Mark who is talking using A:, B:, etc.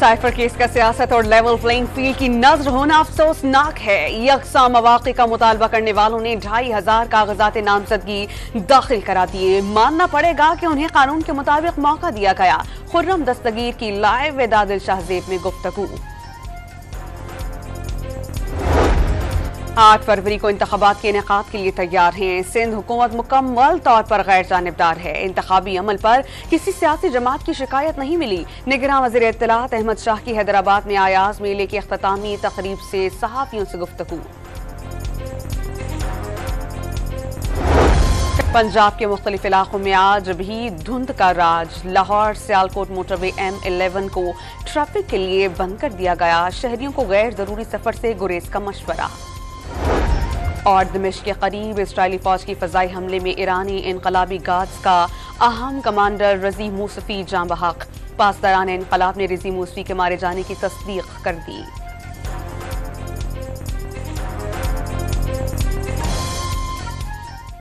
A: Cipher case का सियासत और लेवल प्लेइंग फील्ड की नजर होना अफसोसनाक है। यकसा मवाक़े का मुतालबा करने वालों ने 2500 कागजात नामजदगी दाखिल करा दिए। मानना पड़ेगा कि उन्हें कानून के मुताबिक मौका दिया गया। खुर्रम दस्तगीर की लाइव विद आदिल शाहजेब में गुफ्तगू। 8 फरवरी को इंतखाबात के इनेकाद के लिए तैयार हैं। सिंध हुकूमत मुकम्मल तौर पर गैर जानिबदार है। इंतखाबी अमल पर किसी सियासी जमात की शिकायत नहीं मिली। निगरान वज़ीर इत्तलात अहमद शाह की हैदराबाद में आयाज मेले की अख्तामी तकरीब से सहाफ़ियों से गुफ्तगू। पंजाब के मुख्तलिफ इलाकों में आज भी धुंध का राज। लाहौर सियालकोट मोटरवे M11 को ट्रैफिक के लिए बंद कर दिया गया। शहरियों को गैर जरूरी सफर से गुरेज का मशवरा। और दमिश्क के करीब इजरायली फौज की फजाई हमले में ईरानी इनकलाबी गार्ड्स का अहम कमांडर रजी मूसफी जाँ बहक। पासदारान इनकलाब ने रजी मूसफी के मारे जाने की तस्दीक कर दी।